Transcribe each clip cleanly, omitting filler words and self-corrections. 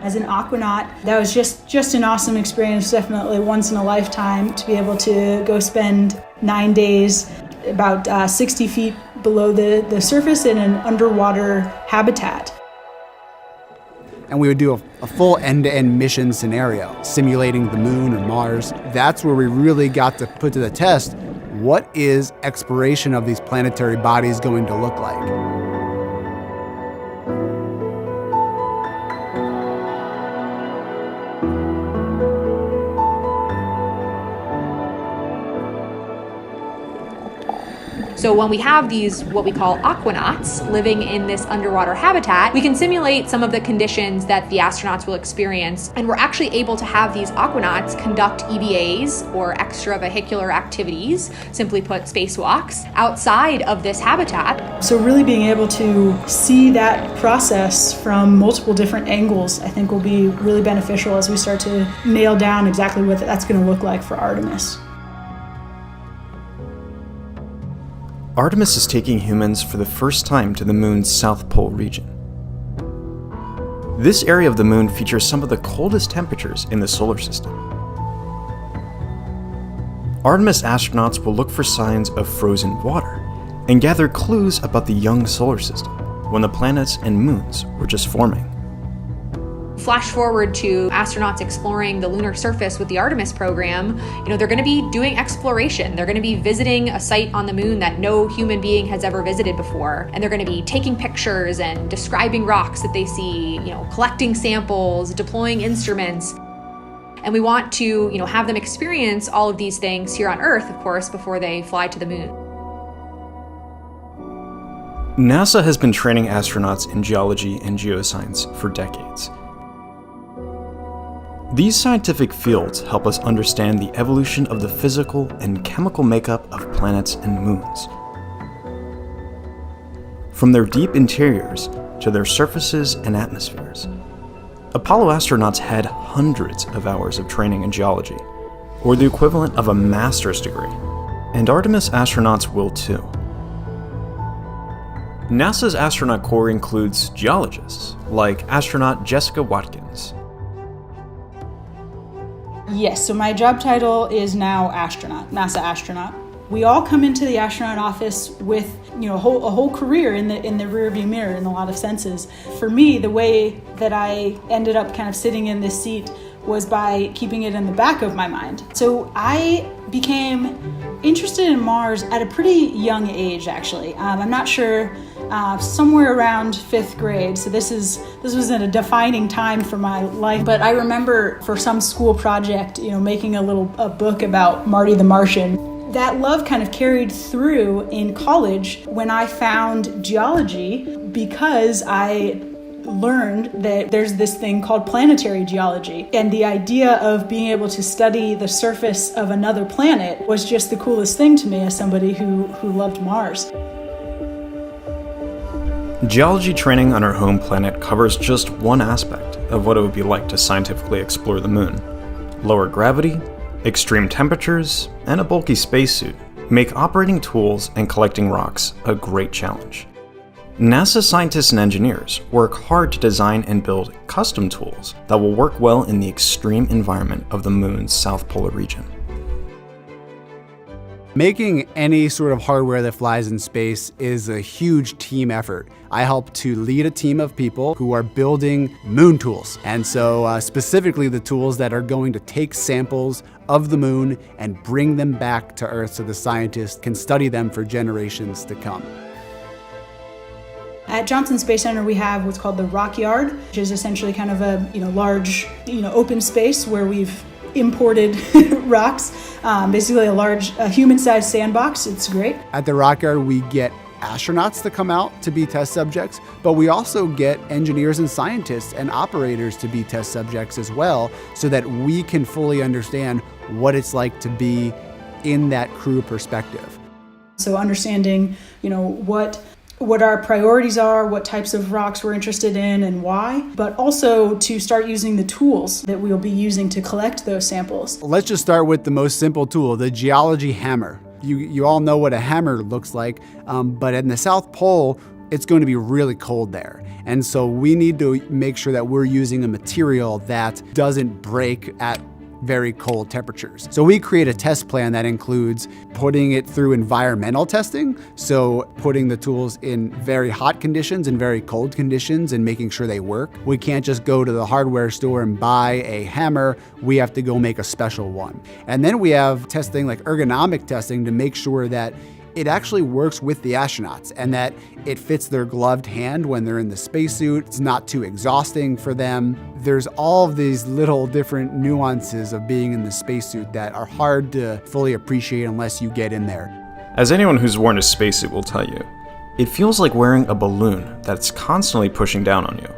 As an aquanaut, that was just an awesome experience, definitely once in a lifetime, to be able to go spend 9 days about 60 feet below the surface in an underwater habitat. And we would do a full end-to-end mission scenario, simulating the moon or Mars. That's where we really got to put to the test, what is exploration of these planetary bodies going to look like? So when we have these, what we call aquanauts, living in this underwater habitat, we can simulate some of the conditions that the astronauts will experience. And we're actually able to have these aquanauts conduct EVAs, or extravehicular activities, simply put, spacewalks, outside of this habitat. So really being able to see that process from multiple different angles, I think will be really beneficial as we start to nail down exactly what that's going to look like for Artemis. Artemis is taking humans for the first time to the moon's South Pole region. This area of the moon features some of the coldest temperatures in the solar system. Artemis astronauts will look for signs of frozen water and gather clues about the young solar system, when the planets and moons were just forming. Flash forward to astronauts exploring the lunar surface with the Artemis program. They're going to be doing exploration. They're going to be visiting a site on the moon that no human being has ever visited before. And they're going to be taking pictures and describing rocks that they see, collecting samples, deploying instruments. And we want to, have them experience all of these things here on Earth, of course, before they fly to the moon. NASA has been training astronauts in geology and geoscience for decades. These scientific fields help us understand the evolution of the physical and chemical makeup of planets and moons. From their deep interiors to their surfaces and atmospheres, Apollo astronauts had hundreds of hours of training in geology, or the equivalent of a master's degree, and Artemis astronauts will too. NASA's astronaut corps includes geologists, like astronaut Jessica Watkins. Yes, so my job title is now astronaut, NASA astronaut. We all come into the astronaut office with, a whole career in the rearview mirror in a lot of senses. For me, the way that I ended up kind of sitting in this seat was by keeping it in the back of my mind. So I became interested in Mars at a pretty young age, actually. I'm not sure, somewhere around 5th grade. So this was a defining time for my life. But I remember for some school project, making a book about Marty the Martian. That love kind of carried through in college when I found geology, because I learned that there's this thing called planetary geology. And the idea of being able to study the surface of another planet was just the coolest thing to me as somebody who loved Mars. Geology training on our home planet covers just one aspect of what it would be like to scientifically explore the moon. Lower gravity, extreme temperatures, and a bulky spacesuit make operating tools and collecting rocks a great challenge. NASA scientists and engineers work hard to design and build custom tools that will work well in the extreme environment of the moon's South Polar region. Making any sort of hardware that flies in space is a huge team effort. I help to lead a team of people who are building moon tools. And so specifically the tools that are going to take samples of the moon and bring them back to Earth so the scientists can study them for generations to come. At Johnson Space Center, we have what's called the Rock Yard, which is essentially kind of a large open space where we've imported rocks, basically a large human-sized sandbox. It's great. At the Rock Yard, we get astronauts to come out to be test subjects, but we also get engineers and scientists and operators to be test subjects as well, so that we can fully understand what it's like to be in that crew perspective. So understanding, what our priorities are, what types of rocks we're interested in and why, but also to start using the tools that we'll be using to collect those samples. Let's just start with the most simple tool, the geology hammer. you all know what a hammer looks like, but in the South Pole, it's going to be really cold there. And so we need to make sure that we're using a material that doesn't break at very cold temperatures. So we create a test plan that includes putting it through environmental testing. So putting the tools in very hot conditions and very cold conditions and making sure they work. We can't just go to the hardware store and buy a hammer. We have to go make a special one. And then we have testing like ergonomic testing to make sure that it actually works with the astronauts and that it fits their gloved hand when they're in the spacesuit. It's not too exhausting for them. There's all of these little different nuances of being in the spacesuit that are hard to fully appreciate unless you get in there. As anyone who's worn a spacesuit will tell you, it feels like wearing a balloon that's constantly pushing down on you.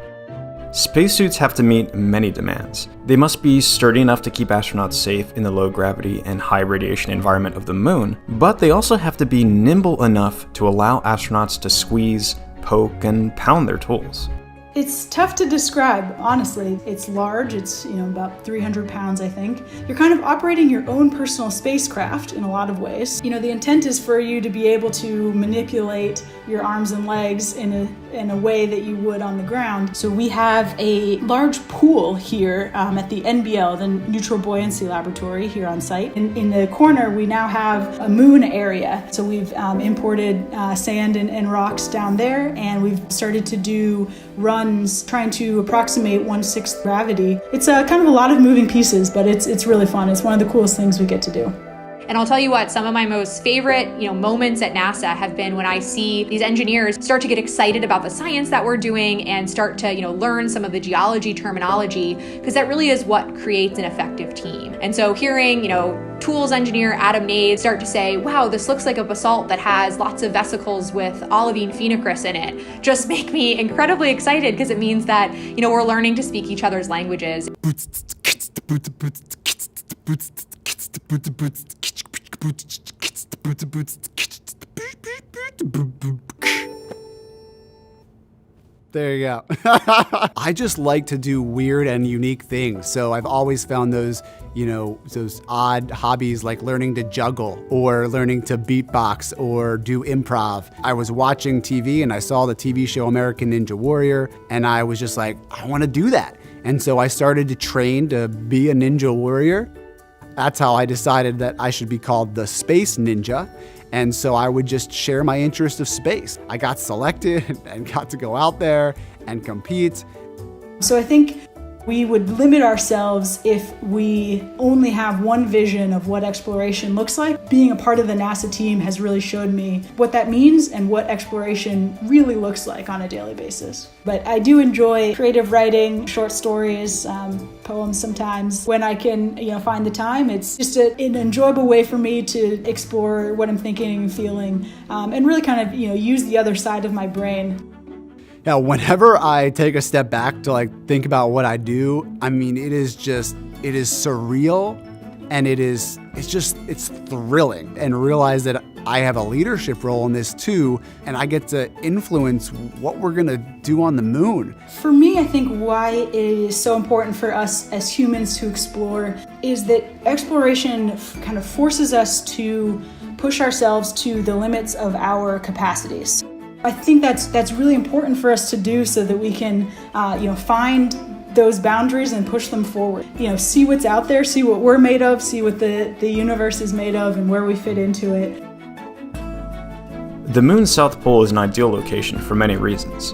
Spacesuits have to meet many demands. They must be sturdy enough to keep astronauts safe in the low gravity and high radiation environment of the moon, but they also have to be nimble enough to allow astronauts to squeeze, poke, and pound their tools. It's tough to describe, honestly. It's large, it's about 300 pounds, I think. You're kind of operating your own personal spacecraft in a lot of ways. The intent is for you to be able to manipulate your arms and legs in a way that you would on the ground. So we have a large pool here at the NBL, the Neutral Buoyancy Laboratory here on site. In the corner, we now have a moon area. So we've imported sand and rocks down there, and we've started to do runs trying to approximate 1/6 gravity. It's kind of a lot of moving pieces, but it's really fun. It's one of the coolest things we get to do. And I'll tell you what, some of my most favorite, moments at NASA have been when I see these engineers start to get excited about the science that we're doing and start to, learn some of the geology terminology, because that really is what creates an effective team. And so hearing, tools engineer Adam Nade start to say, wow, this looks like a basalt that has lots of vesicles with olivine phenocryst in it, just make me incredibly excited, because it means that, we're learning to speak each other's languages. There you go. I just like to do weird and unique things. So I've always found those odd hobbies like learning to juggle or learning to beatbox or do improv. I was watching TV and I saw the TV show American Ninja Warrior, and I was just like, I want to do that. And so I started to train to be a ninja warrior. That's how I decided that I should be called the Space Ninja. And so I would just share my interest of space. I got selected and got to go out there and compete. So I think we would limit ourselves if we only have one vision of what exploration looks like. Being a part of the NASA team has really showed me what that means and what exploration really looks like on a daily basis. But I do enjoy creative writing, short stories, poems sometimes. When I can find the time, it's just an enjoyable way for me to explore what I'm thinking and feeling, and really kind of use the other side of my brain. Now, whenever I take a step back to think about what I do, it is surreal, and it's thrilling, and realize that I have a leadership role in this too, and I get to influence what we're gonna do on the moon. For me, I think why it is so important for us as humans to explore is that exploration kind of forces us to push ourselves to the limits of our capacities. I think that's really important for us to do so that we can, find those boundaries and push them forward. See what's out there, see what we're made of, see what the universe is made of, and where we fit into it. The moon's South Pole is an ideal location for many reasons.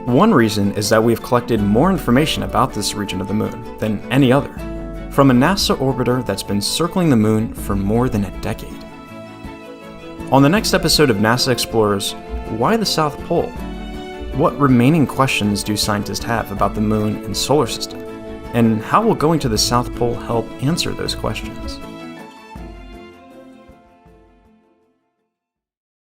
One reason is that we've collected more information about this region of the moon than any other, from a NASA orbiter that's been circling the moon for more than a decade. On the next episode of NASA Explorers, why the South Pole? What remaining questions do scientists have about the moon and solar system? And how will going to the South Pole help answer those questions?